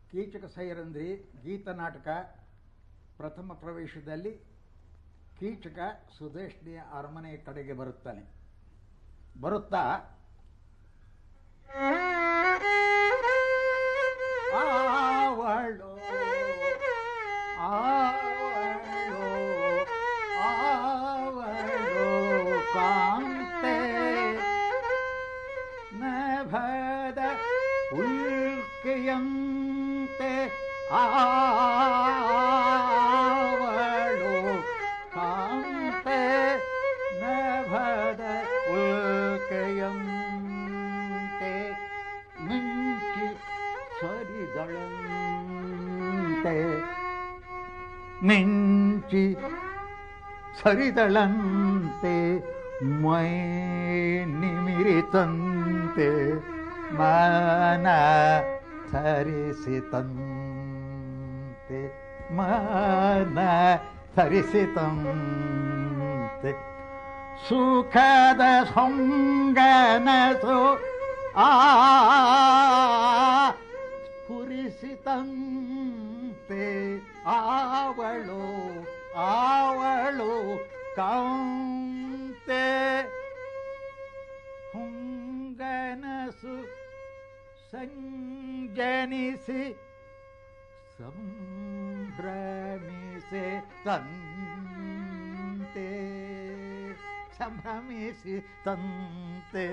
ಕೀಚಕ ಸೈರಂಧ್ರಿ ಗೀತ ನಾಟಕ ಪ್ರಥಮ ಪ್ರವೇಶದಲ್ಲಿ ಕೀಚಕ ಸುದೇಶ್ನಿಯ ಅರಮನೆಯ ಕಡೆಗೆ ಬರುತ್ತಾನೆ. ಬರುತ್ತಾ ಆವಳು ಆವಳು ಆವಳು ಕಾಂತೆ ನಭದ ಉಲ್ಕೆಯಂತೆ ಆವಳು ಕಾಂತೆ ನಭದ ಉಲ್ಕೆಯಂತೆ ಮಿಂಚಿ ಸರಿದಳಂತೆ ಮಿಂಚಿ ಸರಿದಳಂತೆ ಮೈ ನಿಮಿರಿತಂತೆ ಮನ ಧರಿಸಿತಂತೆ ಮನ ಧರಿಸಿತಂತೆ ಸುಖದ ಸಂಗನಸು ಸ್ಫುರಿಸಿತಂತೆ ಆವಳು ಆವಳು ಕಾಂತೆ ಹುಂಗನಸು ಸಂಜನಿಸಿ ಸಂಭ್ರಮಿಸೆ ತಂತೆ ಸಂಭ್ರಮಿಸಿ ತಂತೆ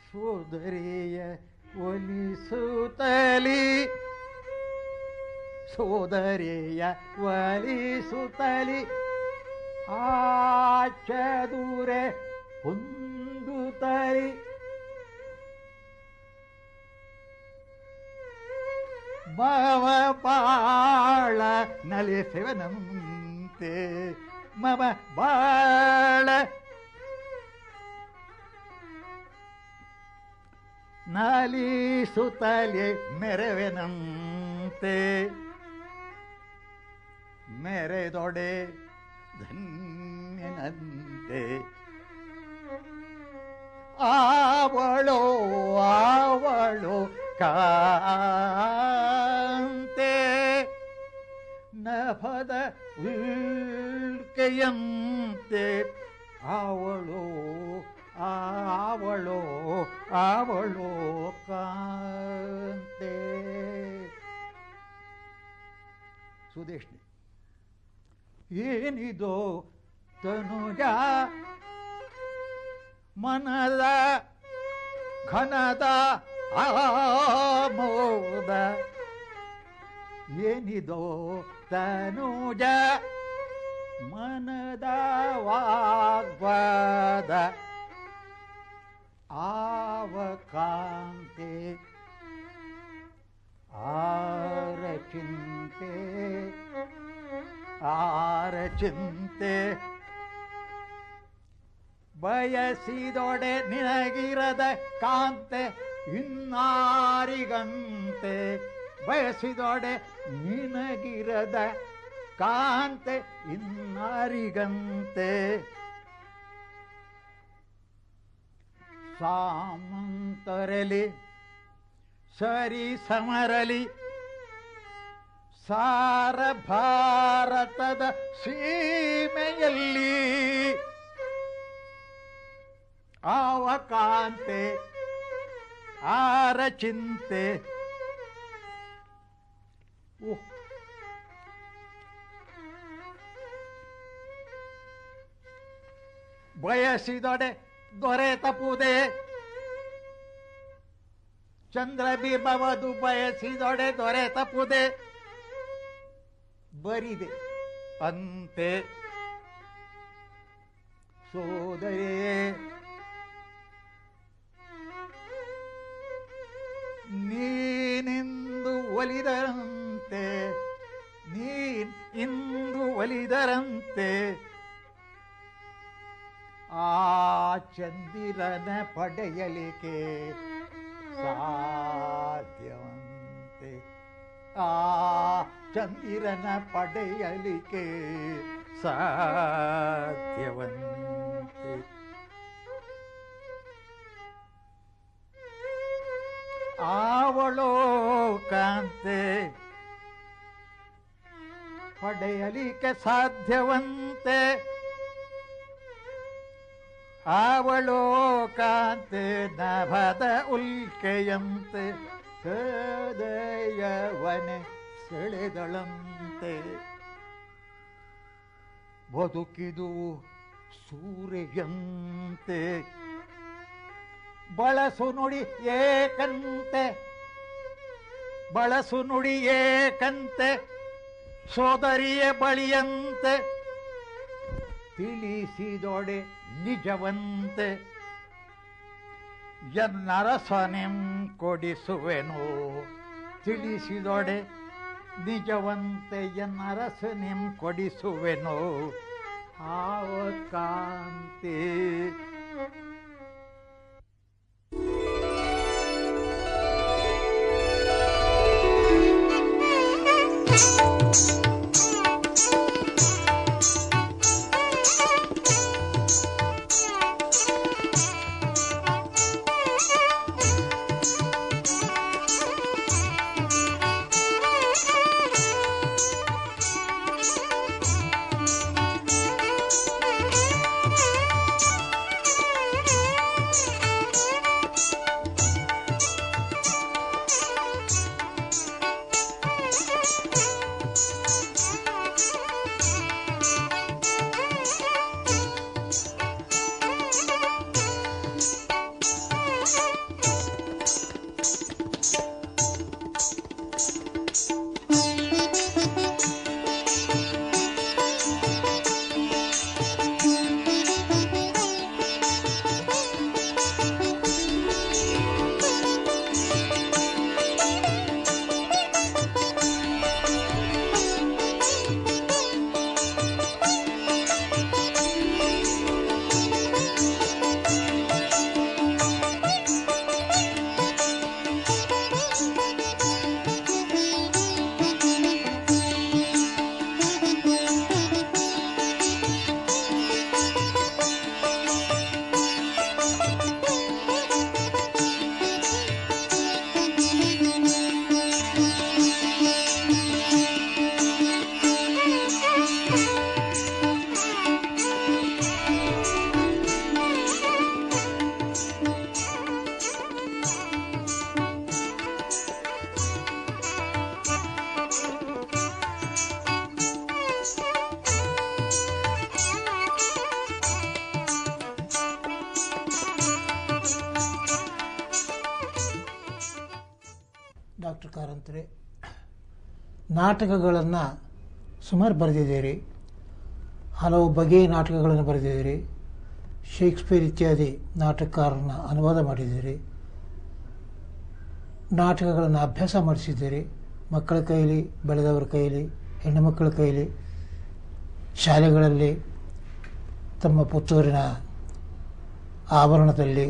ಸೋದರಿಯ ಒಲಿಸುತ್ತಲಿ ಸೋದರಿಯ ಒಲಿಸುತ್ತಲಿ ಆಚದುರೆ ಹೊಂದುತ್ತಲಿ ಮವ ಬಾಳ ನಲಿಸುವನಂತೆ ಮವ ಬಾಳ ನಲಿಸುತ್ತಲೇ ಮೆರವೆನಂತೆ ಮೆರೆದೊಡೆ ಧನ್ಯನಂತೆ ಆವಳು ಆವಳು ಕಾಂತೆ ನಭದ ಉಲ್ಕೆಯಂತೆ ಅವಳು ಅವಳು ಅವಳು ಕಾಂತೆ. ಸುದೇಶ್ನಿ ಏನಿದೋ ತನುಜ ಮನದ ಘನದ ಆಮೋದ ಏನಿದೋ ತನುಜ ಮನದ ವಾಗ್ವಾದ ಆವಕಾಂತೆ ಆರ ಚಿಂತೆ ಆರ ಚಿಂತೆ ಬಯಸಿದೊಡೆ ನಿನಗಿರದ ಕಾಂತೆ ಇನ್ನಾರಿಗಂತೆ ಬಯಸಿದೊಡೆ ನಿನಗಿರದ ಕಾಂತೆ ಇನ್ನಾರಿಗಂತೆ ಸಾಮಂತರಲಿ ಸರಿ ಸಮರಲಿ ಸಾರ ಭಾರತದ ಸೀಮೆಯಲ್ಲಿ ಆವ ಕಾಂತೆ ಆರ ಚಿಂತೆ ಓಹ್, ಬಯಸಿದೊಡೆ ದೊರೆತಪುದೆ ಚಂದ್ರಬಿಂಬವದು ಬಯಸಿದೊಡೆ ದೊರೆತಪುದೆ ಬರಿದೆ ಅಂತೆ ಸೋದರೇ ನೀನಿಂದು ಒಲಿದರಂತೆ ಇಂದು ಒಲಿದರಂತೆ ಆ ಚಂದಿರನ ಪಡೆಯಲಿಕ್ಕೆ ಸಾಧ್ಯವಂತೆ ಆ ಚಂದಿರನ ಪಡೆಯಲಿಕ್ಕೆ ಸಾಧ್ಯವಂತೆ ಆವಳೋ ಕಾಂತೆ ಪಡೆಯಲಿಕ್ಕೆ ಸಾಧ್ಯವಂತೆ ಆವಳೋ ಕಾಂತೆ ನಭದ ಉಲ್ಕೆಯಂತೆ ಹೃದಯವನೆ ಸೆಳೆದಳಂತೆ ಬದುಕಿದು ಸೂರ್ಯಂತೆ ಬಳಸು ನುಡಿ ಏಕಂತೆ ಬಳಸು ನುಡಿ ಏಕಂತೆ ಸೋದರಿಯ ಬಳಿಯಂತೆ ತಿಳಿಸಿದೊಡೆ ನಿಜವಂತೆ ಎನ್ನರಸನೆಂ ಕೊಡಿಸುವೆನು ತಿಳಿಸಿದೊಡೆ ನಿಜವಂತೆ ಎನ್ನರಸನೆಂ ಕೊಡಿಸುವೆನು ಆವ ಕಾಂತಿ. ಡಾಕ್ಟರ್ ಕಾರಂತರೆ, ನಾಟಕಗಳನ್ನು ಸುಮಾರು ಬರೆದಿದ್ದೀರಿ, ಹಲವು ಬಗೆಯ ನಾಟಕಗಳನ್ನು ಬರೆದಿದ್ದೀರಿ, ಶೇಕ್ಸ್ಪಿಯರ್ ಇತ್ಯಾದಿ ನಾಟಕಕಾರರನ್ನ ಅನುವಾದ ಮಾಡಿದ್ದೀರಿ, ನಾಟಕಗಳನ್ನು ಅಭ್ಯಾಸ ಮಾಡಿಸಿದ್ದೀರಿ, ಮಕ್ಕಳ ಕೈಲಿ, ಬೆಳೆದವರ ಕೈಲಿ, ಹೆಣ್ಣು ಮಕ್ಕಳ ಕೈಲಿ, ಶಾಲೆಗಳಲ್ಲಿ ತಮ್ಮ ಪುತ್ತೂರಿನ ಆವರಣದಲ್ಲಿ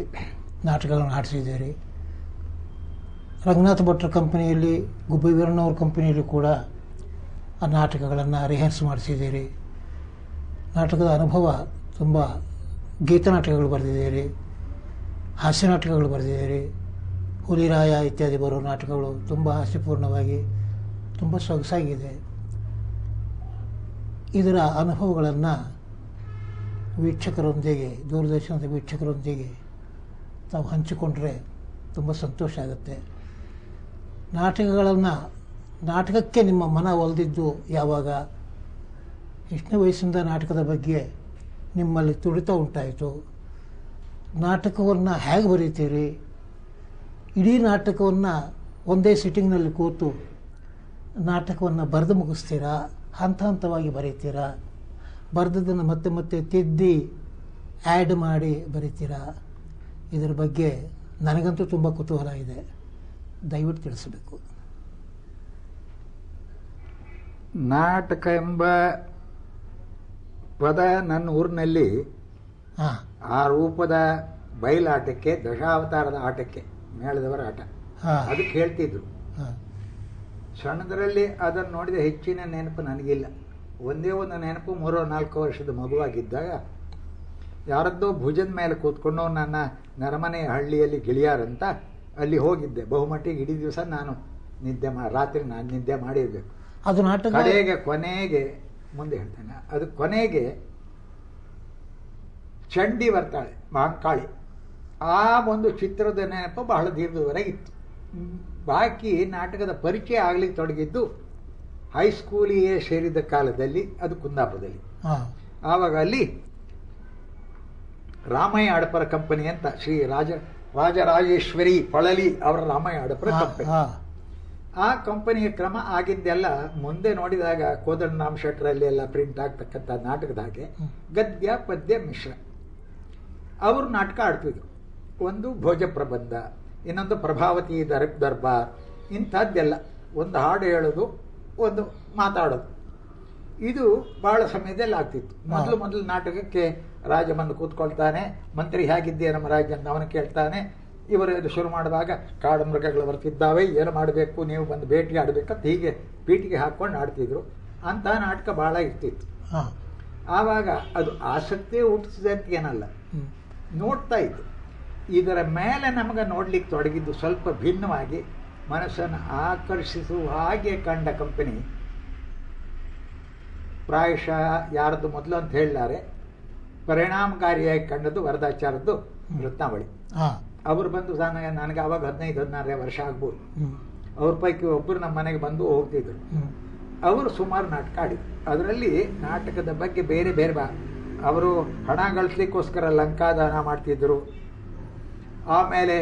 ನಾಟಕಗಳನ್ನು ಆಡಿಸಿದ್ದೀರಿ. ರಂಗನಾಥ ಭಟ್ರ ಕಂಪನಿಯಲ್ಲಿ, ಗುಬ್ಬಿ ವೀರಣ್ಣವ್ರ ಕಂಪನಿಯಲ್ಲಿ ಕೂಡ ಆ ನಾಟಕಗಳನ್ನು ರಿಹರ್ಸ್ ಮಾಡಿಸಿದ್ದೀರಿ. ನಾಟಕದ ಅನುಭವ ತುಂಬ, ಗೀತನಾಟಕಗಳು ಬರೆದಿದ್ದೀರಿ, ಹಾಸ್ಯ ನಾಟಕಗಳು ಬರೆದಿದ್ದೀರಿ, ಹುಲಿರಾಯ ಇತ್ಯಾದಿ ಬರೋ ನಾಟಕಗಳು ತುಂಬ ಹಾಸ್ಯಪೂರ್ಣವಾಗಿ ತುಂಬ ಸೊಗಸಾಗಿದೆ. ಇದರ ಅನುಭವಗಳನ್ನು ವೀಕ್ಷಕರೊಂದಿಗೆ, ದೂರದರ್ಶನದ ವೀಕ್ಷಕರೊಂದಿಗೆ ತಾವು ಹಂಚಿಕೊಂಡ್ರೆ ತುಂಬ ಸಂತೋಷ ಆಗುತ್ತೆ. ನಾಟಕಗಳನ್ನು ನಾಟಕಕ್ಕೆ ನಿಮ್ಮ ಮನ ಒಲ್ದಿದ್ದು ಯಾವಾಗ? ಎಷ್ಟನೇ ವಯಸ್ಸಿಂದ ನಾಟಕದ ಬಗ್ಗೆ ನಿಮ್ಮಲ್ಲಿ ತುಡಿತ ಉಂಟಾಯಿತು? ನಾಟಕವನ್ನು ಹೇಗೆ ಬರೀತೀರಿ? ಇಡೀ ನಾಟಕವನ್ನು ಒಂದೇ ಸಿಟ್ಟಿಂಗ್ನಲ್ಲಿ ಕೂತು ನಾಟಕವನ್ನು ಬರೆದು ಮುಗಿಸ್ತೀರಾ? ಹಂತ ಹಂತವಾಗಿ ಬರೀತೀರಾ? ಬರೆದದ್ದನ್ನು ಮತ್ತೆ ಮತ್ತೆ ತಿದ್ದಿ ಆ್ಯಡ್ ಮಾಡಿ ಬರೀತೀರಾ? ಇದರ ಬಗ್ಗೆ ನನಗಂತೂ ತುಂಬ ಕುತೂಹಲ ಇದೆ, ದಯವಿಟ್ಟು ತಿಳಿಸಬೇಕು. ನಾಟಕ ಎಂಬ ಪದ ನನ್ನ ಊರಿನಲ್ಲಿ ಹಾಂ, ಆ ರೂಪದ ಬಯಲಾಟಕ್ಕೆ, ದಶಾವತಾರದ ಆಟಕ್ಕೆ, ಮೇಳದವರ ಆಟ, ಹಾಂ, ಅದಕ್ಕೆ ಹೇಳ್ತಿದ್ರು. ಹಾಂ, ಸಣ್ಣದರಲ್ಲಿ ಅದನ್ನು ನೋಡಿದ ಹೆಚ್ಚಿನ ನೆನಪು ನನಗಿಲ್ಲ. ಒಂದೇ ಒಂದು ನೆನಪು, 3-4 ವರ್ಷದ ಮಗುವಾಗಿದ್ದಾಗ ಯಾರದ್ದೋ ಭುಜದ ಮೇಲೆ ಕೂತ್ಕೊಂಡು ನನ್ನ ನರಮನೆಯ ಹಳ್ಳಿಯಲ್ಲಿ ಗಿಳಿಯಾರಂತ ಅಲ್ಲಿ ಹೋಗಿದ್ದೆ. ಬಹುಮಟ್ಟಿಗೆ ಇಡೀ ದಿವಸ ನಾನು ರಾತ್ರಿ ನಾನು ನಿದ್ದೆ ಮಾಡಿರಬೇಕು. ಅದು ನಾಟಕ ಕೊನೆಗೆ ಮುಂದೆ ಹೇಳ್ತೇನೆ, ಅದು ಕೊನೆಗೆ ಚಂಡಿ ಬರ್ತಾಳೆ, ಮಹಾಕಾಳಿ. ಆ ಒಂದು ಚಿತ್ರದ ನೆನಪು ಬಹಳ ದೀರ್ಘದವರೆಗೆ ಇತ್ತು. ಬಾಕಿ ನಾಟಕದ ಪರಿಚಯ ಆಗಲಿಕ್ಕೆ ತೊಡಗಿದ್ದು ಹೈಸ್ಕೂಲಿಗೆ ಸೇರಿದ ಕಾಲದಲ್ಲಿ, ಅದು ಕುಂದಾಪುರದಲ್ಲಿ. ಹಾಂ, ಆವಾಗ ಅಲ್ಲಿ ರಾಮಯ್ಯ ಅಡಪರ ಕಂಪನಿ ಅಂತ, ಶ್ರೀ ರಾಜರಾಜೇಶ್ವರಿ ಪಳಲಿ ಅವರ ರಾಮಯ್ಯ ಅಡಪರ ಕಂಪನಿ. ಹಾಂ, ಆ ಕಂಪನಿಯ ಕ್ರಮ ಆಗಿದ್ದೆಲ್ಲ ಮುಂದೆ ನೋಡಿದಾಗ ಕೋದಂಡರಾಮ ಶೆಟ್ಟರಲ್ಲಿ ಎಲ್ಲ ಪ್ರಿಂಟ್ ಆಗ್ತಕ್ಕಂಥ ನಾಟಕದ ಹಾಗೆ ಗದ್ಯ ಪದ್ಯ ಮಿಶ್ರ ಅವರು ನಾಟಕ ಆಡ್ತಿದ್ರು. ಒಂದು ಭೋಜ ಪ್ರಬಂಧ, ಇನ್ನೊಂದು ಪ್ರಭಾವತಿ ದರ್ಬಾರ್, ಇಂಥದ್ದೆಲ್ಲ. ಒಂದು ಹಾಡು ಹೇಳೋದು, ಒಂದು ಮಾತಾಡೋದು, ಇದು ಬಹಳ ಸಮಯದಲ್ಲಿ ಆಗ್ತಿತ್ತು. ಮೊದಲು ನಾಟಕಕ್ಕೆ ರಾಜ ಬಂದು ಕೂತ್ಕೊಳ್ತಾನೆ, ಮಂತ್ರಿ ಹೇಗಿದ್ದೆ ನಮ್ಮ ರಾಜ್ಯ ಅಂತ ಅವನು ಕೇಳ್ತಾನೆ. ಇವರು ಇದು ಶುರು ಮಾಡುವಾಗ ಕಾಡು ಮೃಗಗಳು ಬರ್ತಿದ್ದಾವೆ, ಏನು ಮಾಡಬೇಕು, ನೀವು ಬಂದು ಭೇಟಿ ಆಡಬೇಕಂತ ಹೀಗೆ ಪೀಟಿಗೆ ಹಾಕ್ಕೊಂಡು ಆಡ್ತಿದ್ರು. ಅಂಥ ನಾಟಕ ಭಾಳ ಇರ್ತಿತ್ತು. ಆವಾಗ ಅದು ಆಸಕ್ತಿ ಹುಟ್ಟಿಸಿದೆ ಅಂತ ಏನಲ್ಲ, ನೋಡ್ತಾ ಇತ್ತು. ಇದರ ಮೇಲೆ ನಮಗೆ ನೋಡ್ಲಿಕ್ಕೆ ತೊಡಗಿದ್ದು ಸ್ವಲ್ಪ ಭಿನ್ನವಾಗಿ ಮನಸ್ಸನ್ನು ಆಕರ್ಷಿಸುವ ಹಾಗೆ ಕಂಡ ಕಂಪನಿ ಪ್ರಾಯಶಃ ಯಾರದ್ದು ಮೊದಲು ಅಂತ ಹೇಳಿದ್ದಾರೆ, ಪರಿಣಾಮಕಾರಿಯಾಗಿ ಕಂಡದ್ದು ವರದಾಚಾರದ್ದು ರತ್ನಾವಳಿ. ಅವರು ಬಂದು ನನಗೆ ಆವಾಗ 15-16 ವರ್ಷ ಆಗ್ಬೋದು. ಅವ್ರ ಪೈಕಿ ಒಬ್ಬರು ನಮ್ಮ ಮನೆಗೆ ಬಂದು ಹೋಗ್ತಿದ್ರು. ಅವರು ಸುಮಾರು ನಾಟಕ ಆಡಿದ್ರು. ಅದರಲ್ಲಿ ನಾಟಕದ ಬಗ್ಗೆ ಬೇರೆ ಬೇರೆ ಅವರು ಹಣ ಗಳಿಸ್ಲಿಕ್ಕೋಸ್ಕರ ಲಂಕಾದಾನ ಮಾಡ್ತಿದ್ರು, ಆಮೇಲೆ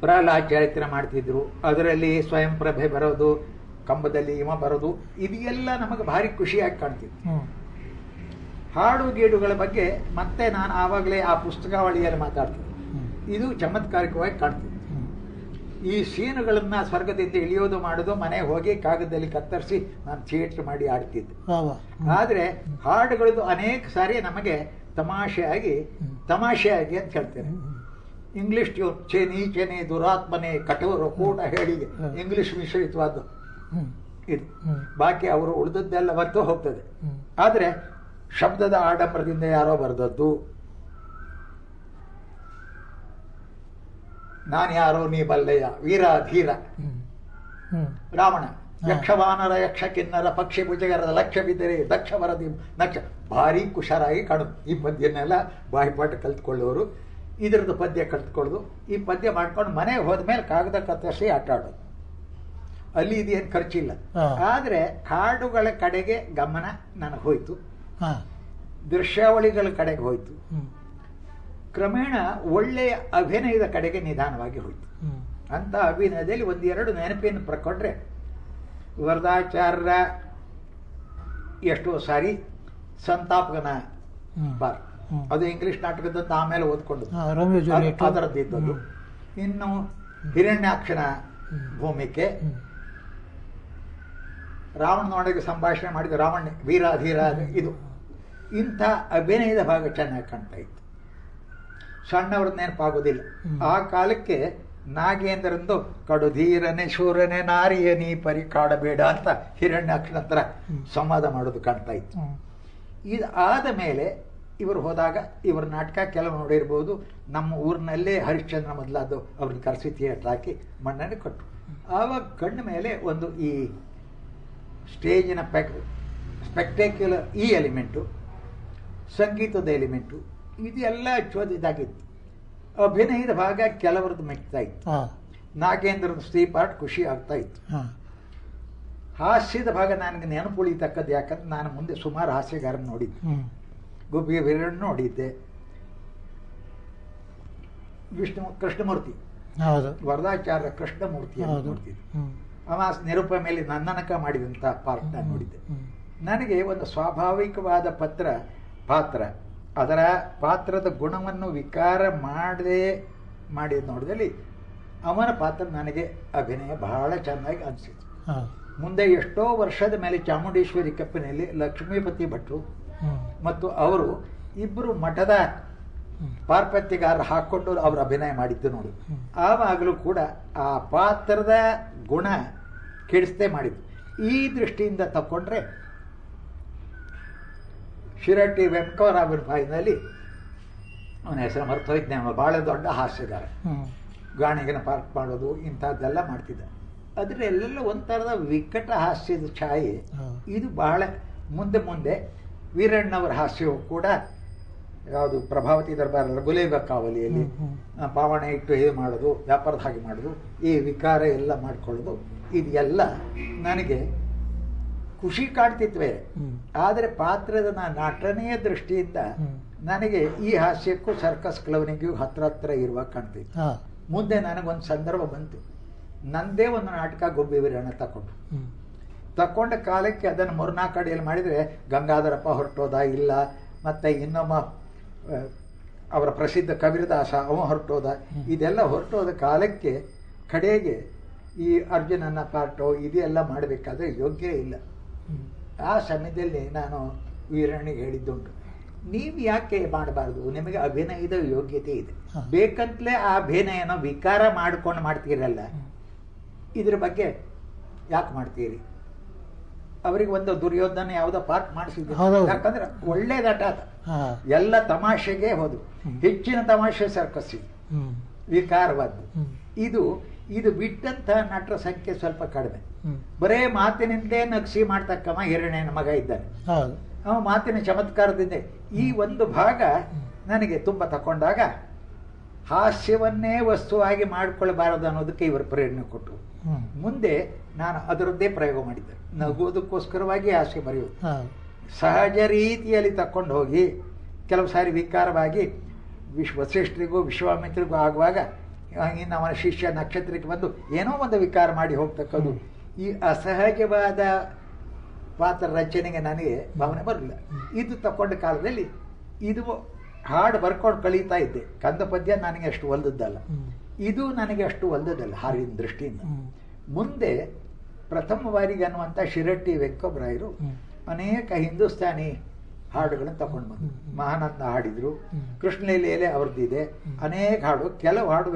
ಪ್ರಹ್ಲಾದ ಚರಿತ್ರೆ ಮಾಡ್ತಿದ್ರು, ಅದರಲ್ಲಿ ಸ್ವಯಂ ಪ್ರಭೆ ಬರೋದು, ಕಂಬದಲ್ಲಿ ಹಿಮ ಬರೋದು, ಇದೆಲ್ಲ ನಮಗೆ ಭಾರಿ ಖುಷಿಯಾಗಿ ಕಾಣ್ತಿತ್ತು. ಹಾಡು ಗೀಡುಗಳ ಬಗ್ಗೆ ಮತ್ತೆ ನಾನು ಆವಾಗಲೇ ಆ ಪುಸ್ತಕಾವಳಿಯಲ್ಲಿ ಮಾತಾಡ್ತೀನಿ. ಇದು ಚಮತ್ಕಾರಿಕವಾಗಿ ಕಾಣ್ತಿತ್ತು. ಈ ಸೀನುಗಳನ್ನ ಸ್ವರ್ಗದಿಂದ ಇಳಿಯೋದು ಮಾಡೋದು, ಮನೆಗೆ ಹೋಗಿ ಕಾಗದದಲ್ಲಿ ಕತ್ತರಿಸಿ ನಾನು ಥಿಯೇಟರ್ ಮಾಡಿ ಆಡ್ತಿದ್ದೆ. ಆದರೆ ಹಾಡುಗಳದ್ದು ಅನೇಕ ಸಾರಿ ನಮಗೆ ತಮಾಷೆಯಾಗಿ ಅಂತ ಹೇಳ್ತೇನೆ. ಇಂಗ್ಲಿಷ್ ಟ್ಯೂನ್, ಛೇ ನೀಚೆನೆ ದುರಾತ್ಮನೆ ಕಠೋರ ಕೂಟ ಹೇಳಿ ಇಂಗ್ಲಿಷ್ ಮಿಶ್ರಿತವಾದ ಇದು. ಬಾಕಿ ಅವರು ಉಳಿದದ್ದೆಲ್ಲ ಬರ್ತೂ ಹೋಗ್ತದೆ. ಆದರೆ ಶಬ್ದದ ಆಡಂಬರದಿಂದ ಯಾರೋ ಬರೆದದ್ದು, ನಾನು ಯಾರೋ ನೀ ಬಲ್ಲೆಯ, ವೀರ ಧೀರ, ರಾವಣ, ಯಕ್ಷವಾನರ ಯಕ್ಷ ಕಿನ್ನರ ಪಕ್ಷಿ ಭುಜಗರದ ಲಕ್ಷ್ಯ ಬಿದ್ದರೆ ದಕ್ಷ ವರದಿ ನಕ್ಷ, ಭಾರಿ ಕುಶಾರಾಗಿ ಕಾಣುದು. ಈ ಪದ್ಯನೆಲ್ಲ ಬಾಯಿಪಾಠ ಕಲ್ತ್ಕೊಳ್ಳೋರು ಇದರದ್ದು ಪದ್ಯ ಕಲ್ತ್ಕೊಳ್ಳೋದು. ಈ ಪದ್ಯ ಮಾಡ್ಕೊಂಡು ಮನೆಗೆ ಹೋದ್ಮೇಲೆ ಕಾಗದ ಕತ್ತರಿಸಿ ಆಟ ಆಡೋದು. ಅಲ್ಲಿ ಇದೇನು ಖರ್ಚಿಲ್ಲ. ಆದರೆ ಹಾಡುಗಳ ಕಡೆಗೆ ಗಮನ ನನಗೆ ಹೋಯ್ತು, ದೃಶ್ಯಾವಳಿಗಳ ಕಡೆಗೆ ಹೋಯ್ತು. ಕ್ರಮೇಣ ಒಳ್ಳೆಯ ಅಭಿನಯದ ಕಡೆಗೆ ನಿಧಾನವಾಗಿ ಹೋಯ್ತು. ಅಂತ ಅಭಿನಯದಲ್ಲಿ 1-2 ನೆನಪಿನ ಪ್ರಕೊಂಡ್ರೆ, ವರದಾಚಾರ್ಯರ ಎಷ್ಟೋ ಸಾರಿ ಸಂತಾಪಗನ ಬಾರ್, ಅದು ಇಂಗ್ಲಿಷ್ ನಾಟಕದಂತ ಆಮೇಲೆ ಓದ್ಕೊಂಡು ಅದರದ್ದಿದ್ದದ್ದು. ಇನ್ನು ಹಿರಣ್ಯಾಕ್ಷನ ಭೂಮಿಕೆ, ರಾವಣನೊಳಗೆ ಸಂಭಾಷಣೆ ಮಾಡಿದ ರಾವಣ ವೀರಾಧೀರ, ಇದು ಇಂಥ ಅಭಿನಯದ ಭಾಗ ಚೆನ್ನಾಗಿ ಕಾಣ್ತಾ ಇತ್ತು. ಸಣ್ಣವ್ರದ್ದು ನೆನಪಾಗೋದಿಲ್ಲ. ಆ ಕಾಲಕ್ಕೆ ನಾಗೇಂದ್ರಂದು ಕಡುಧೀರನೆ ಶೂರನೆ ನಾರಿಯ ನೀ ಪರಿ ಕಾಡಬೇಡ ಅಂತ ಹಿರಣ್ಯಾಕ್ಷನ ಹತ್ರ ಸಂವಾದ ಮಾಡೋದು ಕಾಣ್ತಾ ಇತ್ತು. ಇದು ಆದ ಮೇಲೆ ಇವರು ಹೋದಾಗ ಇವರ ನಾಟಕ ಕೆಲವು ನೋಡಿರ್ಬೋದು. ನಮ್ಮ ಊರಿನಲ್ಲೇ ಹರಿಶ್ಚಂದ್ರ ಮೊದಲಾದ ಅವ್ರನ್ನ ಕರೆಸಿ ಥಿಯೇಟರ್ ಹಾಕಿ ಮಣ್ಣನ್ನು ಕೊಟ್ಟರು. ಆವಾಗ ಕಣ್ಣ ಮೇಲೆ ಒಂದು ಈ ಸ್ಟೇಜಿನ ಸ್ಪೆಕ್ಟೇಕ್ಯುಲರ್ ಈ ಎಲಿಮೆಂಟು, ಸಂಗೀತದ ಎಲಿಮೆಂಟು, ಇದೆಲ್ಲ ಇದಾಗಿತ್ತು. ಅಭಿನಯದ ಭಾಗ ಕೆಲವರದ್ದು ಮೆಚ್ತಾ ಇತ್ತು. ನಾಗೇಂದ್ರದ ಸ್ತ್ರೀ ಪಾರ್ಟ್ ಖುಷಿ ಆಗ್ತಾ ಇತ್ತು. ಹಾಸ್ಯದ ಭಾಗ ನನಗೆ ನೆನಪುಳಿತಕ್ಕದ್ದು, ಯಾಕಂದ್ರೆ ನಾನು ಮುಂದೆ ಸುಮಾರು ಹಾಸ್ಯಗಾರನ ನೋಡಿದ್ದೆ. ಗುಬ್ಬಿಯ ವೀರಣ್ಣ ನೋಡಿದ್ದೆ, ಕೃಷ್ಣಮೂರ್ತಿ, ವರದಾಚಾರ್ಯ ಕೃಷ್ಣಮೂರ್ತಿ ನೋಡ್ತಿದ್ದೆ. ಅವ ನಿರೂಪ ಮೇಲೆ ನನ್ನನಕ ಮಾಡಿದಂಥ ಪಾರ್ಟ್ ನಾನು ನೋಡಿದ್ದೆ. ನನಗೆ ಒಂದು ಸ್ವಾಭಾವಿಕವಾದ ಪಾತ್ರ ಅದರ ಪಾತ್ರದ ಗುಣವನ್ನು ವಿಕಾರ ಮಾಡಿದ ನೋಡಿದಲ್ಲಿ ಅವನ ಪಾತ್ರ ನನಗೆ ಅಭಿನಯ ಬಹಳ ಚೆನ್ನಾಗಿ ಅನಿಸಿತು. ಮುಂದೆ ಎಷ್ಟೋ ವರ್ಷದ ಮೇಲೆ ಚಾಮುಂಡೇಶ್ವರಿ ಕಪ್ಪಿನಲ್ಲಿ ಲಕ್ಷ್ಮೀಪತಿ ಭಟ್ರು ಮತ್ತು ಅವರು ಇಬ್ಬರು ಮಠದ ಪಾರ್ಪತ್ಯಗಾರ ಹಾಕೊಂಡು ಅವರು ಅಭಿನಯ ಮಾಡಿದ್ದು ನೋಡಿ. ಆವಾಗಲೂ ಕೂಡ ಆ ಪಾತ್ರದ ಗುಣ ಕೆಡಿಸದೆ ಮಾಡಿದ್ದು. ಈ ದೃಷ್ಟಿಯಿಂದ ತಕೊಂಡ್ರೆ ಶಿರಟ್ಟಿ ವೆಂಕಟರಾಮನ ಬಾಯಿನಲ್ಲಿ ಅವನ ಹೆಸರು ಮರ್ತೋಯ್ತನೆ, ಅವನು ಬಹಳ ದೊಡ್ಡ ಹಾಸ್ಯಗಾರ, ಗಾಣಿಗನ ಪಾರ್ಕ್ ಮಾಡೋದು ಇಂಥದ್ದೆಲ್ಲ ಮಾಡ್ತಿದ್ದ. ಅದರಲ್ಲೆಲ್ಲ ಒಂಥರದ ವಿಕಟ ಹಾಸ್ಯದ ಛಾಯೆ. ಇದು ಬಹಳ ಮುಂದೆ ವೀರಣ್ಣವರ ಹಾಸ್ಯವು ಕೂಡ ಯಾವುದು ಪ್ರಭಾವತಿ ದರ್ಬಾರ ಗುಲೇಬ ಕಾವಲಿಯಲ್ಲಿ ಪಾವಣೆ ಇಟ್ಟು ಹೇಗೆ ಮಾಡೋದು, ವ್ಯಾಪಾರದ ಹಾಗೆ ಮಾಡೋದು, ಈ ವಿಕಾರ ಎಲ್ಲ ಮಾಡ್ಕೊಳ್ಳೋದು, ಇದೆಲ್ಲ ನನಗೆ ಖುಷಿ ಕಾಣ್ತಿತ್ವೆ. ಆದರೆ ಪಾತ್ರದ ನಟನೆಯ ದೃಷ್ಟಿಯಿಂದ ನನಗೆ ಈ ಹಾಸ್ಯಕ್ಕೂ ಸರ್ಕಸ್ ಕ್ಲೌನಿಗೂ ಹತ್ರ ಇರುವಾಗ ಕಾಣ್ತಿತ್ತು. ಮುಂದೆ ನನಗೊಂದು ಸಂದರ್ಭ ಬಂತು, ನಂದೇ ಒಂದು ನಾಟಕ ಗುಬ್ಬಿ ವೀರಣ್ಣ ತಕೊಂಡ ಕಾಲಕ್ಕೆ ಅದನ್ನು 3-4 ಕಡೆಯಲ್ಲಿ ಮಾಡಿದರೆ ಗಂಗಾಧರಪ್ಪ ಹೊರಟೋದ ಇಲ್ಲ, ಮತ್ತೆ ಇನ್ನೊಬ್ಬ ಅವರ ಪ್ರಸಿದ್ಧ ಕಬೀರದಾಸ ಅವ ಹೊರಟೋದ, ಇದೆಲ್ಲ ಹೊರಟೋದ ಕಾಲಕ್ಕೆ ಕಡೆಗೆ ಈ ಅರ್ಜುನನ ಪಾರ್ಟೋ ಇದೆಲ್ಲ ಮಾಡಬೇಕಾದ್ರೆ ಯೋಗ್ಯ ಇಲ್ಲ. ಆ ಸಮಯದಲ್ಲಿ ನಾನು ವೀರಣ್ಣಿಗೆ ಹೇಳಿದ್ದುಂಟು, ನೀವು ಯಾಕೆ ಮಾಡಬಾರ್ದು, ನಿಮಗೆ ಅಭಿನಯದ ಯೋಗ್ಯತೆ ಇದೆ, ಬೇಕಂತಲೇ ಆ ಅಭಿನಯನ ವಿಕಾರ ಮಾಡ್ಕೊಂಡು ಮಾಡ್ತೀರಲ್ಲ, ಇದ್ರ ಬಗ್ಗೆ ಯಾಕೆ ಮಾಡ್ತೀರಿ? ಅವರಿಗೆ ಒಂದು ದುರ್ಯೋಧನ ಯಾವುದೋ ಪಾರ್ಟ್ ಮಾಡಿಸಿದ್ರು, ಯಾಕಂದ್ರೆ ಒಳ್ಳೇದಾಟ ಅದ, ಎಲ್ಲ ತಮಾಷೆಗೆ ಹೋದ್ರು. ಹೆಚ್ಚಿನ ತಮಾಷೆ ಸರ್ಕಸ್, ವಿಕಾರವಾದ್ದು. ಇದು ಬಿಟ್ಟಂತ ನಟರ ಸಂಖ್ಯೆ ಸ್ವಲ್ಪ ಕಡಿಮೆ. ಬರೇ ಮಾತಿನಿಂದೇ ನಗಿಸಿ ಮಾಡ್ತಕ್ಕವ ಹಿರಣ್ಯನ ಮಗ ಇದ್ದಾನೆ, ಅವ ಮಾತಿನ ಚಮತ್ಕಾರದಿಂದ ಈ ಒಂದು ಭಾಗ ನನಗೆ ತುಂಬ ತಕೊಂಡಾಗ ಹಾಸ್ಯವನ್ನೇ ವಸ್ತುವಾಗಿ ಮಾಡಿಕೊಳ್ಳಬಾರದು ಅನ್ನೋದಕ್ಕೆ ಇವರು ಪ್ರೇರಣೆ ಕೊಟ್ಟರು. ಮುಂದೆ ನಾನು ಅದರದ್ದೇ ಪ್ರಯೋಗ ಮಾಡಿದ್ದೆ, ನಗುವುದಕ್ಕೋಸ್ಕರವಾಗಿ ಹಾಸ್ಯ ಬರೆಯುವುದು. ಸಹಜ ರೀತಿಯಲ್ಲಿ ತಕೊಂಡು ಹೋಗಿ ಕೆಲವು ಸಾರಿ ವಿಕಾರವಾಗಿ ವಸಿಷ್ಠರಿಗೂ ವಿಶ್ವಾಮಿತ್ರಿಗೂ ಆಗುವಾಗ ಇನ್ನು ಅವನ ಶಿಷ್ಯ ನಕ್ಷತ್ರಕ್ಕೆ ಬಂದು ಏನೋ ಒಂದು ವಿಕಾರ ಮಾಡಿ ಹೋಗ್ತಕ್ಕದ್ದು, ಈ ಅಸಹಜವಾದ ಪಾತ್ರ ರಚನೆಗೆ ನನಗೆ ಭಾವನೆ ಬರಲಿಲ್ಲ. ಇದು ತಕೊಂಡ ಕಾಲದಲ್ಲಿ ಇದು ಹಾಡು ಬರ್ಕೊಂಡು ಕಳೀತಾ ಇದ್ದೆ. ಕಂದ ಪದ್ಯ ನನಗೆ ಅಷ್ಟು ಒಲ್ದದ್ದಲ್ಲ, ಇದು ನನಗೆ ಅಷ್ಟು ಒಲ್ದದ್ದಲ್ಲ ಹಾಡಿನ ದೃಷ್ಟಿಯಿಂದ. ಮುಂದೆ ಪ್ರಥಮ ಬಾರಿಗೆ ಅನ್ನುವಂಥ ಶಿರಟ್ಟಿ ವೆಂಕಟರಾಯರು ಅನೇಕ ಹಿಂದೂಸ್ತಾನಿ ಹಾಡುಗಳನ್ನು ತಗೊಂಡು ಬಂದರು. ಮಹಾನಂದ ಹಾಡಿದ್ರು, ಕೃಷ್ಣಲೀಲೆಯಲ್ಲೇ ಅವ್ರದ್ದಿದೆ ಅನೇಕ ಹಾಡು. ಕೆಲವು ಹಾಡು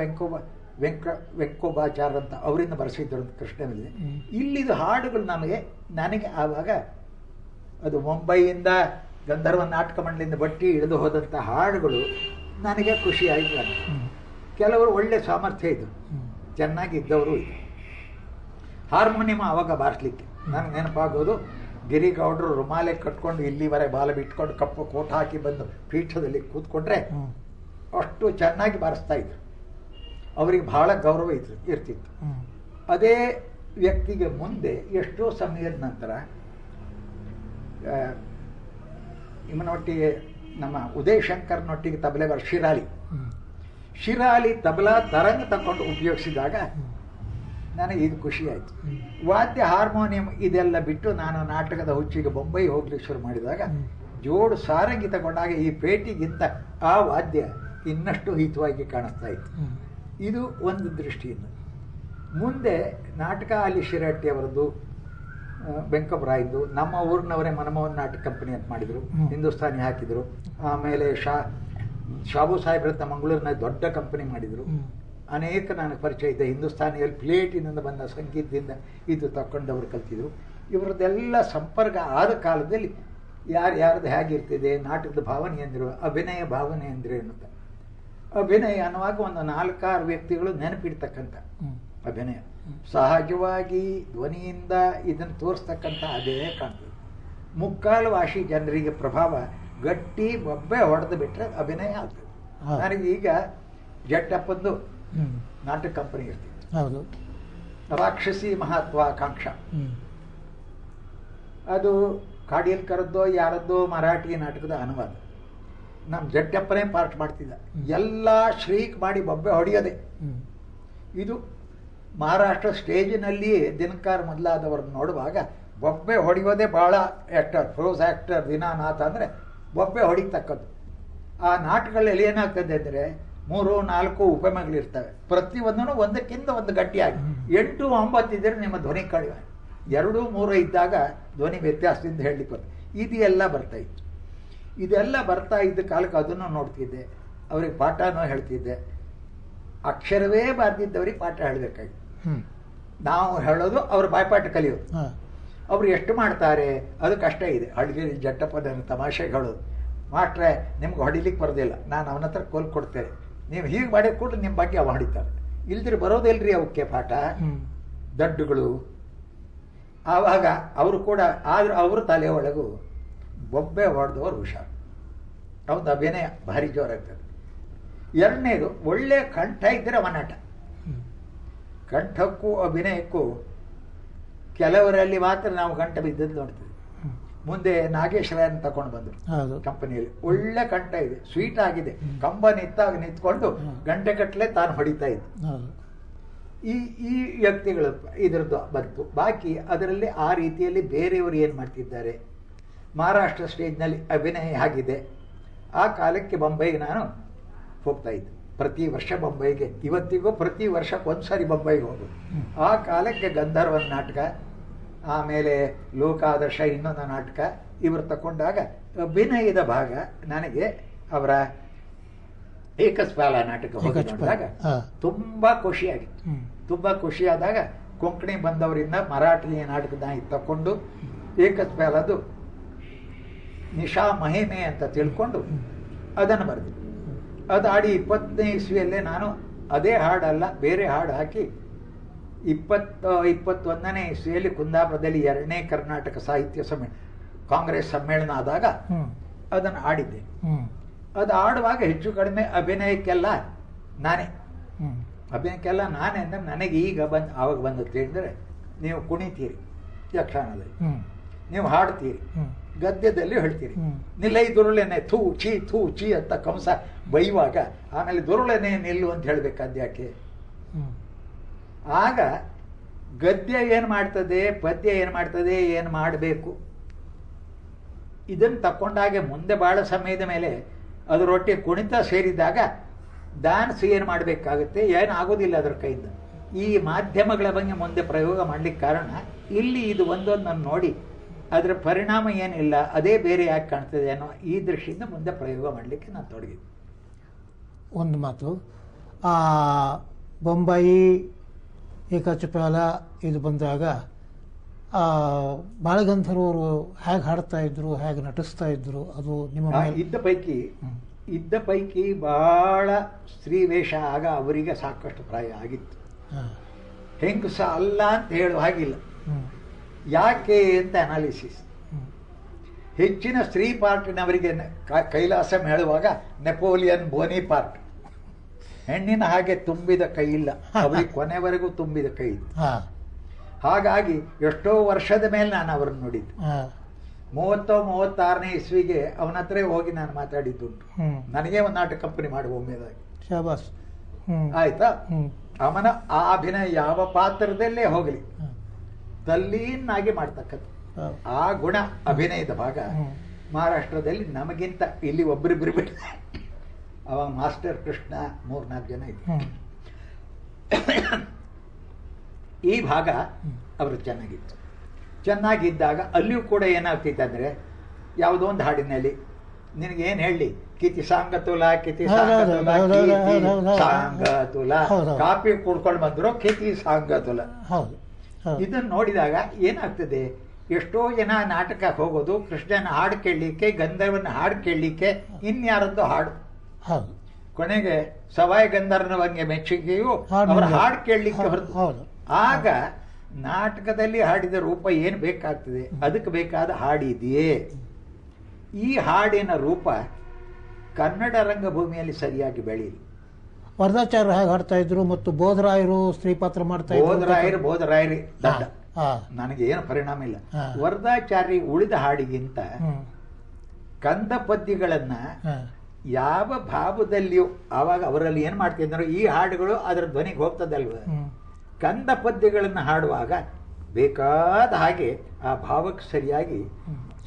ವೆಂಕೋಬಾಚಾರ್ಯ ಅಂತ ಅವರಿಂದ ಬರೆಸಿದ್ರು ಅಂತ ಕೃಷ್ಣಲೀಲೆ. ಇಲ್ಲಿದು ಹಾಡುಗಳು ನನಗೆ ಆವಾಗ ಅದು ಮುಂಬೈಯಿಂದ ಗಂಧರ್ವ ನಾಟಕ ಮಂಡಳಿಯಿಂದ ಬಟ್ಟಿ ಇಳಿದು ಹೋದಂಥ ಹಾಡುಗಳು ನನಗೆ ಖುಷಿ ಆಯಿತು. ಕೆಲವರು ಒಳ್ಳೆ ಸಾಮರ್ಥ್ಯ ಇದ್ದರು, ಚೆನ್ನಾಗಿದ್ದವರು ಇದ್ದರು. ಹಾರ್ಮೋನಿಯಂ ಆವಾಗ ಬಾರಿಸ್ಲಿಕ್ಕೆ ನನಗೆ ನೆನಪಾಗೋದು, ಗಿರಿಗೌಡರು ರುಮಾಲೆ ಕಟ್ಕೊಂಡು ಇಲ್ಲಿವರೆಗೆ ಬಾಲ ಬಿಟ್ಕೊಂಡು ಕಪ್ಪು ಕೋಟ್ ಹಾಕಿ ಬಂದು ಪೀಠದಲ್ಲಿ ಕೂತ್ಕೊಂಡ್ರೆ ಅಷ್ಟು ಚೆನ್ನಾಗಿ ಬಾರಿಸ್ತಾ ಇದ್ರು. ಅವರಿಗೆ ಬಹಳ ಗೌರವ ಇರ್ತಿತ್ತು. ಅದೇ ವ್ಯಕ್ತಿಗೆ ಮುಂದೆ ಎಷ್ಟೋ ಸಮಯದ ನಂತರ ಇವನೊಟ್ಟಿಗೆ ನಮ್ಮ ಉದಯ್ ಶಂಕರ್ನೊಟ್ಟಿಗೆ ತಬಲೆಗಾರ ಶಿರಾಲಿ ತಬಲಾ ತರಂಗ ತಗೊಂಡು ಉಪಯೋಗಿಸಿದಾಗ ನನಗೆ ಇದು ಖುಷಿ ಆಯಿತು. ವಾದ್ಯ ಹಾರ್ಮೋನಿಯಂ ಇದೆಲ್ಲ ಬಿಟ್ಟು ನಾನು ನಾಟಕದ ಹುಚ್ಚಿಗೆ ಬೊಂಬೈ ಹೋಗ್ಲಿಕ್ಕೆ ಶುರು ಮಾಡಿದಾಗ ಜೋಡು ಸಾರಂಗಿ ತಗೊಂಡಾಗ ಈ ಪೇಟಿಗಿಂತ ಆ ವಾದ್ಯ ಇನ್ನಷ್ಟು ಹಿತವಾಗಿ ಕಾಣಿಸ್ತಾ ಇತ್ತು. ಇದು ಒಂದು ದೃಷ್ಟಿಯಿಂದ. ಮುಂದೆ ನಾಟಕ ಅಲ್ಲಿ ಶಿರಟ್ಟಿ ಅವರದ್ದು, ವೆಂಕಟರಾಯದ್ದು, ನಮ್ಮ ಊರಿನವರೇ ಮನಮೋಹನ್ ನಾಟಕ ಕಂಪನಿ ಅಂತ ಮಾಡಿದರು, ಹಿಂದೂಸ್ತಾನಿ ಹಾಕಿದರು. ಆಮೇಲೆ ಶಾಬು ಸಾಹೇಬ್ರಂತ ಮಂಗಳೂರಿನ ದೊಡ್ಡ ಕಂಪನಿ ಮಾಡಿದರು. ಅನೇಕ ನನಗೆ ಪರಿಚಯ ಇದೆ. ಹಿಂದೂಸ್ತಾನಿಯಲ್ಲಿ ಪ್ಲೇಟಿನಿಂದ ಬಂದ ಸಂಗೀತದಿಂದ ಇದು ತಗೊಂಡವರು ಕಲ್ತಿದ್ರು. ಇವರದ್ದೆಲ್ಲ ಸಂಪರ್ಕ ಆದ ಕಾಲದಲ್ಲಿ ಯಾರ್ಯಾರ್ದು ಹೇಗಿರ್ತಿದೆ, ನಾಟಕದ ಭಾವನೆ ಎಂದರು, ಅಭಿನಯ ಭಾವನೆ ಅಂದರೆ ಅನ್ನುತ್ತ. ಅಭಿನಯ ಅನ್ನುವಾಗ ಒಂದು 4-6 ವ್ಯಕ್ತಿಗಳು ನೆನಪಿಡ್ತಕ್ಕಂಥ ಅಭಿನಯ, ಸಹಜವಾಗಿ ಧ್ವನಿಯಿಂದ ಇದನ್ನು ತೋರಿಸ್ತಕ್ಕಂಥ ಅದೇ ಕಾಣ್ತದೆ. ಮುಕ್ಕಾಲು ವಾಶಿ ಜನರಿಗೆ ಪ್ರಭಾವ ಗಟ್ಟಿ ಒಬ್ಬೆ ಹೊಡೆದು ಬಿಟ್ಟರೆ ಅಭಿನಯ ಆಗ್ತದೆ. ನನಗೆ ಈಗ ಜಟ್ಟಪ್ಪಂದು ನಾಟಕ ಕಂಪನಿ ಇರ್ತಿತ್ತು, ಹೌದು, ರಾಕ್ಷಸಿ ಮಹತ್ವಾಕಾಂಕ್ಷ. ಅದು ಕಾಡಿಯಲ್ಕರದ್ದೋ ಯಾರದ್ದೋ ಮರಾಠಿ ನಾಟಕದ ಅನುವಾದ. ನಮ್ಮ ಜಟ್ಟಪ್ಪನೇ ಪಾರ್ಟ್ ಮಾಡ್ತಿದ್ದ. ಎಲ್ಲ ಶ್ರೀಕ್ ಮಾಡಿ ಬೊಬ್ಬೆ ಹೊಡೆಯೋದೆ. ಇದು ಮಹಾರಾಷ್ಟ್ರ ಸ್ಟೇಜಿನಲ್ಲಿ ದಿನಕಾರ ಮೊದಲಾದವ್ರನ್ನ ನೋಡುವಾಗ ಬೊಬ್ಬೆ ಹೊಡೆಯೋದೇ ಭಾಳ ಆ್ಯಕ್ಟರ್, ಪ್ರೋಸ್ ಆ್ಯಕ್ಟರ್ ದಿನಾನಾಥ ಅಂದರೆ ಬೊಬ್ಬೆ ಹೊಡಿತಕ್ಕದ್ದು. ಆ ನಾಟಕಗಳಲ್ಲಿ ಏನಾಗ್ತದೆ ಅಂದರೆ 3-4 ಉಪಮೆಗಳಿರ್ತವೆ. ಪ್ರತಿಯೊಂದೂ ಒಂದಕ್ಕಿಂತ ಒಂದು ಗಟ್ಟಿಯಾಗಿ 8-9 ಇದ್ದರೆ ನಿಮ್ಮ ಧ್ವನಿ ಕಡಿಮೆ, 2-3 ಇದ್ದಾಗ ಧ್ವನಿ ವ್ಯತ್ಯಾಸದಿಂದ ಹೇಳಲಿಕ್ಕೆ ಬರ್ತದೆ. ಇದೆಲ್ಲ ಬರ್ತಾ ಇತ್ತು. ಇದೆಲ್ಲ ಬರ್ತಾ ಇದ್ದ ಕಾಲಕ್ಕೆ ಅದನ್ನು ನೋಡ್ತಿದ್ದೆ. ಅವ್ರಿಗೆ ಪಾಠನೂ ಹೇಳ್ತಿದ್ದೆ. ಅಕ್ಷರವೇ ಬರ್ದಿದ್ದವ್ರಿಗೆ ಪಾಠ ಹೇಳಬೇಕಾಗಿತ್ತು. ನಾವು ಹೇಳೋದು ಅವ್ರ ಬಾಯ್ಪಾಠ ಕಲಿಯೋದು. ಅವ್ರು ಎಷ್ಟು ಮಾಡ್ತಾರೆ ಅದು ಕಷ್ಟ ಇದೆ. ಹಳ್ಳಿಗೆ ಜಟ್ಟಪ್ಪನ ತಮಾಷೆಗೆ ಹೇಳೋದು, ಮಾಟ್ರೆ ನಿಮ್ಗೆ ಹೊಡಿಲಿಕ್ಕೆ ಬರೋದಿಲ್ಲ, ನಾನು ಅವನ ಹತ್ರ ಕೋಲ್ ಕೊಡ್ತೇನೆ, ನೀವು ಹೀಗೆ ಮಾಡಿ ಕೊಟ್ಟು ನಿಮ್ಮ ಬಗ್ಗೆ ಅವ ಹೊಡಿತಾರೆ. ಇಲ್ದಿರಿ ಬರೋದಿಲ್ರಿ ಅವಕ್ಕೆ ಪಾಠ, ದಡ್ಡುಗಳು. ಆವಾಗ ಅವರು ಕೂಡ ಆದರೂ ಅವ್ರ ತಲೆ ಒಳಗೂ ಬೊಬ್ಬೆ ಹೊಡೆದವರು ಹುಷಾರು. ಅವ್ರದ್ದು ಅಭಿನಯ ಭಾರಿ ಜೋರಾಗ್ತದೆ. ಎರಡನೇದು ಒಳ್ಳೆ ಕಂಠ ಇದ್ದರೆ ಅವನಾಟ. ಕಂಠಕ್ಕೂ ಅಭಿನಯಕ್ಕೂ ಕೆಲವರಲ್ಲಿ ಮಾತ್ರ ನಾವು ಕಂಠ ಬಿದ್ದದ್ದು ನೋಡ್ತೀವಿ. ಮುಂದೆ ನಾಗೇಶ್ವರನ್ ತಗೊಂಡು ಬಂದರು ಕಂಪನಿಯಲ್ಲಿ. ಒಳ್ಳೆ ಕಂಠ ಇದೆ, ಸ್ವೀಟ್ ಆಗಿದೆ, ಕಂಬ ನಿಂತ್ಕೊಂಡು ಗಂಟೆಗಟ್ಟಲೆ ತಾನು ಹೊಡಿತಾ ಇದ್ದ. ಈ ವ್ಯಕ್ತಿಗಳು ಇದರದ್ದು ಬಂತು. ಬಾಕಿ ಅದರಲ್ಲಿ ಆ ರೀತಿಯಲ್ಲಿ ಬೇರೆಯವರು ಏನು ಮಾಡ್ತಿದ್ದಾರೆ, ಮಹಾರಾಷ್ಟ್ರ ಸ್ಟೇಜ್ನಲ್ಲಿ ಅಭಿನಯ ಆಗಿದೆ. ಆ ಕಾಲಕ್ಕೆ ಬೊಂಬೈಗೆ ನಾನು ಹೋಗ್ತಾ ಇದ್ದೆ. ಪ್ರತಿ ವರ್ಷ ಬೊಂಬೈಗೆ, ಇವತ್ತಿಗೂ ಪ್ರತಿ ವರ್ಷಕ್ಕೆ ಒಂದ್ಸರಿ ಬೊಂಬೈಗೆ ಹೋಗೋದು. ಆ ಕಾಲಕ್ಕೆ ಗಂಧರ್ವನ ನಾಟಕ, ಆಮೇಲೆ ಲೋಕಾದರ್ಶ ಇನ್ನೊಂದು ನಾಟಕ ಇವರು ತಗೊಂಡಾಗ ಅಭಿನಯದ ಭಾಗ ನನಗೆ ಅವರ ಏಕಸ್ಪಾಲ ನಾಟಕ ಹೋದಾಗ ತುಂಬಾ ಖುಷಿಯಾಗಿತ್ತು. ತುಂಬಾ ಖುಷಿಯಾದಾಗ ಕೊಂಕಣಿ ಬಂದವರಿಂದ ಮರಾಠಿ ನಾಟಕದ ತಕೊಂಡು ಏಕಸ್ಪಾಲದು ನಿಶಾ ಮಹಿಮೆ ಅಂತ ತಿಳ್ಕೊಂಡು ಅದನ್ನು ಬರೆದೆ. ಅದು ಆಡಿ 20ನೇ ಇಸ್ವಿಯಲ್ಲೇ ನಾನು ಅದೇ ಹಾಡಲ್ಲ ಬೇರೆ ಹಾಡು ಹಾಕಿ 21ನೇ ಇಸ್ವಿಯಲ್ಲಿ ಕುಂದಾಪುರದಲ್ಲಿ 2ನೇ ಕರ್ನಾಟಕ ಸಾಹಿತ್ಯ ಕಾಂಗ್ರೆಸ್ ಸಮ್ಮೇಳನ ಆದಾಗ ಅದನ್ನು ಆಡಿದ್ದೆ. ಅದು ಆಡುವಾಗ ಹೆಚ್ಚು ಕಡಿಮೆ ಅಭಿನಯಕ್ಕೆಲ್ಲ ನಾನೇ ಅಂದರೆ ನನಗೆ ಈಗ ಆವಾಗ ಬಂದು ತಿಳಿದ್ರೆ, ನೀವು ಕುಣಿತೀರಿ ಯಕ್ಷಗಾನದಲ್ಲಿ, ನೀವು ಹಾಡ್ತೀರಿ, ಗದ್ಯದಲ್ಲಿ ಹೇಳ್ತೀರಿ, ನಿಲ್ಲೈ ದುರುಳೆನೆ ಥೂ ಚಿ ಅಂತ ಕಂಸ ಬೈಯುವಾಗ ಆಮೇಲೆ ದುರುಳೆನೆ ನಿಲ್ಲು ಅಂತ ಹೇಳ್ಬೇಕಾದ್ಯಾಕೆ? ಆಗ ಗದ್ಯ ಏನು ಮಾಡ್ತದೆ, ಪದ್ಯ ಏನು ಮಾಡ್ತದೆ, ಏನು ಮಾಡಬೇಕು ಇದನ್ನು ತಕ್ಕೊಂಡಾಗೆ ಮುಂದೆ ಭಾಳ ಸಮಯದ ಮೇಲೆ ಅದರೊಟ್ಟಿಗೆ ಕುಣಿತ ಸೇರಿದಾಗ ಡ್ಯಾನ್ಸ್ ಏನು ಮಾಡಬೇಕಾಗುತ್ತೆ, ಏನಾಗೋದಿಲ್ಲ ಅದರ ಕೈಯಿಂದ. ಈ ಮಾಧ್ಯಮಗಳ ಬಗ್ಗೆ ಮುಂದೆ ಪ್ರಯೋಗ ಮಾಡಲಿಕ್ಕೆ ಕಾರಣ ಇಲ್ಲಿ ಇದು ಒಂದೊಂದನ್ನು ನೋಡಿ ಅದರ ಪರಿಣಾಮ ಏನಿಲ್ಲ, ಅದೇ ಬೇರೆ ಯಾಕೆ ಕಾಣ್ತದೆ ಅನ್ನೋ ಈ ದೃಷ್ಟಿಯಿಂದ ಮುಂದೆ ಪ್ರಯೋಗ ಮಾಡಲಿಕ್ಕೆ ನಾನು ತೊಡಗಿದ್ದೆ. ಒಂದು ಮಾತು, ಆ ಬೊಂಬಾಯಿ ಏಕಚಪಾಲ ಇದು ಬಂದಾಗ ಬಾಲಗಂಧರ್ವರು ಹೇಗೆ ಹಾಡ್ತಾ ಇದ್ರು, ಹೇಗೆ ನಟಿಸ್ತಾ ಇದ್ರು, ಅದು ನಿಮ್ಮ ಇದ್ದ ಪೈಕಿ ಬಹಳ ಸ್ತ್ರೀ ವೇಷ ಆಗ ಅವರಿಗೆ ಸಾಕಷ್ಟು ಪ್ರಾಯ ಆಗಿತ್ತು. ಹೆಂಗಸ ಅಲ್ಲ ಅಂತ ಹೇಳುವ ಹಾಗಿಲ್ಲ. ಯಾಕೆ ಅಂತ ಅನಾಲಿಸಿಸ್. ಹೆಚ್ಚಿನ ಸ್ತ್ರೀ ಪಾರ್ಟಿನವರಿಗೆ ಕೈಲಾಸ ಹೇಳುವಾಗ ನೆಪೋಲಿಯನ್ ಬೋನಿಪಾರ್ಟ್ ಹೆಣ್ಣಿನ ಹಾಗೆ ತುಂಬಿದ ಕೈ ಇಲ್ಲ, ಅವರಿಗೆ ಕೊನೆವರೆಗೂ ತುಂಬಿದ ಕೈ ಇತ್ತು. ಹಾಗಾಗಿ ಎಷ್ಟೋ ವರ್ಷದ ಮೇಲೆ ನಾನು ಅವರನ್ನು ನೋಡಿದ್ದೆ. 36ನೇ ಇಸ್ವಿಗೆ ಅವನ ಹತ್ರ ಹೋಗಿ ನಾನು ಮಾತಾಡಿದ್ದುಂಟು. ನನಗೆ ಒಂದು ನಾಟಕ ಕಂಪನಿ ಮಾಡುವ ಒಮ್ಮೆದಾಗಿ. ಆಯ್ತಾ? ಅವನ ಆ ಅಭಿನಯ ಯಾವ ಪಾತ್ರದಲ್ಲೇ ಹೋಗಲಿ ತಲ್ಲೀನಾಗಿ ಮಾಡ್ತಕ್ಕದ್ದು ಆ ಗುಣ ಅಭಿನಯದ ಭಾಗ ಮಹಾರಾಷ್ಟ್ರದಲ್ಲಿ ನಮಗಿಂತ ಇಲ್ಲಿ ಒಬ್ಬರಿಬ್ಬರು ಬಿಟ್ಟು ಅವಾಗ ಮಾಸ್ಟರ್ ಕೃಷ್ಣ 3-4 ಜನ ಇದ್ರು. ಈ ಭಾಗ ಅವರು ಚೆನ್ನಾಗಿದ್ದಾಗ ಅಲ್ಲಿಯೂ ಕೂಡ ಏನಾಗ್ತಿತ್ತು ಅಂದರೆ, ಯಾವುದೋ ಒಂದು ಹಾಡಿನಲ್ಲಿ ನಿನಗೇನು ಹೇಳಿ, ಕಿತಿ ಸಾಂಗತುಲ ಕಾಪಿ ಕುಡ್ಕೊಂಡು ಬಂದ್ರು ಕಿತಿ ಸಾಂಗತುಲ. ಇದನ್ನು ನೋಡಿದಾಗ ಏನಾಗ್ತದೆ, ಎಷ್ಟೋ ಜನ ನಾಟಕಕ್ಕೆ ಹೋಗೋದು ಕೃಷ್ಣನ ಹಾಡು ಕೇಳಲಿಕ್ಕೆ, ಗಂಧರ್ವನ ಹಾಡು ಕೇಳಲಿಕ್ಕೆ, ಇನ್ಯಾರದ್ದು ಹಾಡು. ಕೊನೆಗೆ ಸವಾಯಿ ಗಂಧರ್ವನಿಗೆ ಮೆಚ್ಚುಗೆಯು ಅವರ ಹಾಡು ಕೇಳಲಿಕ್ಕೆ ಹೊರತು. ಆಗ ನಾಟಕದಲ್ಲಿ ಹಾಡಿದ ರೂಪ ಏನು ಬೇಕಾಗ್ತದೆ, ಅದಕ್ಕೆ ಬೇಕಾದ ಹಾಡಿದೆಯೇ? ಈ ಹಾಡಿನ ರೂಪ ಕನ್ನಡ ರಂಗಭೂಮಿಯಲ್ಲಿ ಸರಿಯಾಗಿ ಬೆಳೆಯಿಲ್ಲ. ವರದಾಚಾರ್ಯರು ಹೇಗೆ ಹಾಡ್ತಾ ಇದ್ರು ಮತ್ತು ಬೋಧರಾಯರು ಸ್ತ್ರೀ ಪಾತ್ರ ಮಾಡ್ತಾ ಇದ್ರು. ಬೋಧರಾಯರು ದಡ್ಡ, ನನಗೇನು ಪರಿಣಾಮ ಇಲ್ಲ. ವರದಾಚಾರ್ಯ ಉಳಿದ ಹಾಡಿಗಿಂತ ಕಂದ ಪದ್ಯಗಳನ್ನ ಯಾವ ಭಾವದಲ್ಲಿಯೂ ಆವಾಗ ಅವರಲ್ಲಿ ಏನ್ ಮಾಡ್ತಿದ್ರು, ಈ ಹಾಡುಗಳು ಅದರ ಧ್ವನಿಗೆ ಹೋಗ್ತದಲ್ವ, ಕಂದ ಪದ್ಯಗಳನ್ನು ಹಾಡುವಾಗ ಬೇಕಾದ ಹಾಗೆ ಆ ಭಾವಕ್ಕೆ ಸರಿಯಾಗಿ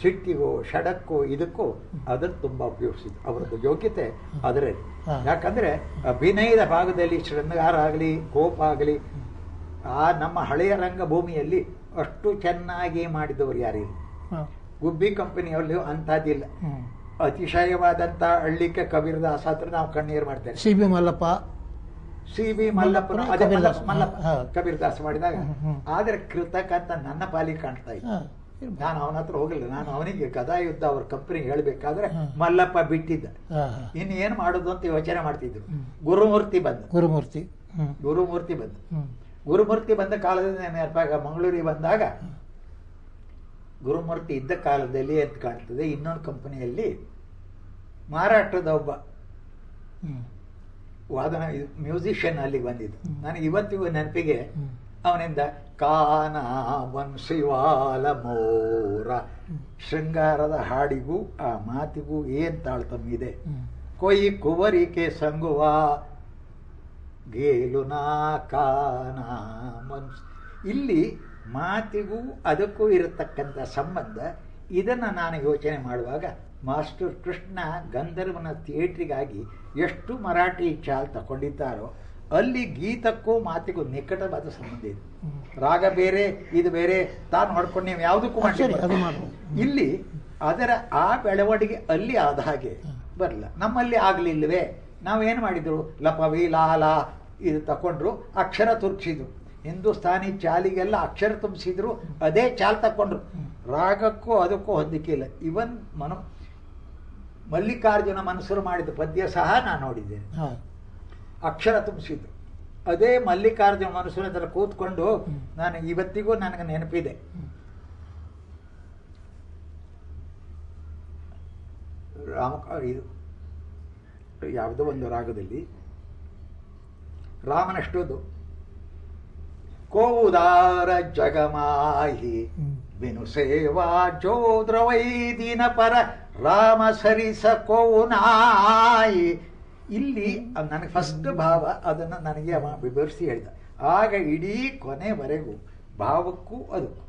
ಸಿಟ್ಟಿಗೋ ಷಡಕ್ಕೋ ಇದಕ್ಕೋ ಅದನ್ನು ತುಂಬಾ ಉಪಯೋಗಿಸಿದ್ರು. ಅವರದ್ದು ಯೋಗ್ಯತೆ ಅದರಲ್ಲಿ. ಯಾಕಂದ್ರೆ ಅಭಿನಯದ ಭಾಗದಲ್ಲಿ ಶೃಂಗಾರ ಆಗಲಿ ಕೋಪ ಆಗಲಿ ಆ ನಮ್ಮ ಹಳೆಯ ರಂಗಭೂಮಿಯಲ್ಲಿ ಅಷ್ಟು ಚೆನ್ನಾಗಿ ಮಾಡಿದವರು ಯಾರಿಲ್ಲ. ಗುಬ್ಬಿ ಕಂಪನಿಯಲ್ಲಿ ಅಂಥದ್ದಿಲ್ಲ. ಅತಿಶಯವಾದಂತ ಹಳ್ಳಿಕೆ ಕಬೀರದಾಸ ಹತ್ರ ನಾವು ಕಣ್ಣೀರು ಮಾಡ್ತೇವೆ. ಸಿ ಬಿ ಮಲ್ಲಪ್ಪ ಕಬೀರದಾಸ ಮಾಡಿದಾಗ. ಆದ್ರೆ ಕೃತಕ ಅಂತ ನನ್ನ ಪಾಲಿಗೆ ಕಾಣ್ತಾ ಇತ್ತು. ನಾನು ಅವನ ಹತ್ರ ಹೋಗಿಲ್ಲ. ನಾನು ಅವನಿಗೆ ಗದಾಯುದ್ಧ ಅವ್ರ ಕಂಪನಿಗೆ ಹೇಳ್ಬೇಕಾದ್ರೆ ಮಲ್ಲಪ್ಪ ಬಿಟ್ಟಿದ್ದ. ಇನ್ನು ಏನ್ ಮಾಡುದು ಅಂತ ಯೋಚನೆ ಮಾಡ್ತಿದ್ರು. ಗುರುಮೂರ್ತಿ ಬಂದ ಕಾಲದಿಂದ ನೆನಪಾಗ ಮಂಗಳೂರಿಗೆ ಬಂದಾಗ ಗುರುಮೂರ್ತಿ ಇದ್ದ ಕಾಲದಲ್ಲಿ ಅಂತ ಕಾಣ್ತದೆ. ಇನ್ನೊಂದು ಕಂಪನಿಯಲ್ಲಿ ಮಾರಾಟದ ಒಬ್ಬ ವಾದನ ಮ್ಯೂಸಿಷಿಯನ್ ಅಲ್ಲಿಗೆ ಬಂದಿದ್ದು. ನನಗೆ ಇವತ್ತಿಗೂ ನೆನಪಿಗೆ ಅವನಿಂದ ಕಾನ ಮನ್ಸಿವಾಲ ಮೋರ ಶೃಂಗಾರದ ಹಾಡಿಗೂ ಆ ಮಾತಿಗೂ ಏನ್ ತಾಳ್ತಮ್ಮಿದೆ. ಕೊಯ್ ಕುವರಿಕೆ ಸಂಗುವ ಗೇಲು ನಾ ಕಾನ ಮನ್ಸ್. ಇಲ್ಲಿ ಮಾತಿಗೂ ಅದಕ್ಕೂ ಇರತಕ್ಕಂಥ ಸಂಬಂಧ. ಇದನ್ನ ನಾನು ಯೋಚನೆ ಮಾಡುವಾಗ ಮಾಸ್ಟರ್ ಕೃಷ್ಣ ಗಂಧರ್ವನ ಥಿಯೇಟ್ರಿಗಾಗಿ ಎಷ್ಟು ಮರಾಠಿ ಚಾಲ್ ತಗೊಂಡಿದ್ದಾರೋ ಅಲ್ಲಿ ಗೀತಕ್ಕೂ ಮಾತಿಗೂ ನಿಕಟವಾದ ಸಂಬಂಧ ಇದೆ. ರಾಗ ಬೇರೆ ಇದು ಬೇರೆ ತಾನು ಹೊಡ್ಕೊಂಡು ನೀವು ಯಾವುದಕ್ಕೂ ಮಾಡಿ. ಇಲ್ಲಿ ಅದರ ಆ ಬೆಳವಣಿಗೆ ಅಲ್ಲಿ ಆದ ಹಾಗೆ ಬರಲ್ಲ. ನಮ್ಮಲ್ಲಿ ಆಗ್ಲಿಲ್ವೇ? ನಾವೇನು ಮಾಡಿದ್ರು, ಲಪವಿ ಲಾಲ ಇದು ತಕೊಂಡ್ರು, ಅಕ್ಷರ ತುರ್ಚಿದ್ರು. ಹಿಂದೂಸ್ತಾನಿ ಚಾಲಿಗೆಲ್ಲ ಅಕ್ಷರ ತುಂಬಿಸಿದ್ರು, ಅದೇ ಚಾಲ್ ತಕೊಂಡ್ರು. ರಾಗಕ್ಕೂ ಅದಕ್ಕೂ ಹೊಂದಿಕೆ ಇಲ್ಲ. ಇವನ್ ಮಲ್ಲಿಕಾರ್ಜುನ ಮನಸ್ಸರು ಮಾಡಿದ ಪದ್ಯ ಸಹ ನಾನು ನೋಡಿದ್ದೇನೆ. ಅಕ್ಷರ ತುಂಬಿಸಿದ್ದು ಅದೇ ಮಲ್ಲಿಕಾರ್ಜುನ ಮನಸ್ಸರ ಹತ್ರ ಕೂತ್ಕೊಂಡು ನಾನು ಇವತ್ತಿಗೂ ನನಗೆ ನೆನಪಿದೆ. ಇದು ಯಾವುದೋ ಒಂದು ರಾಗದಲ್ಲಿ ರಾಮನಷ್ಟುದು ಕೋದಾರ ಜಗಮಾಹಿ ಬಿನು ಸೇವಾ ಜೋದ್ರವೈದಿನ ಪರ ರಾಮ ಸರಿಸ ಕೋನಾಯಿ. ಇಲ್ಲಿ ನನಗೆ ಫಸ್ಟ್ ಭಾವ ಅದನ್ನು ನನಗೆ ವಿವರಿಸಿ ಹೇಳಿದ. ಆಗ ಇಡೀ ಕೊನೆವರೆಗೂ ಭಾವಕ್ಕೂ ಅದಕ್ಕೂ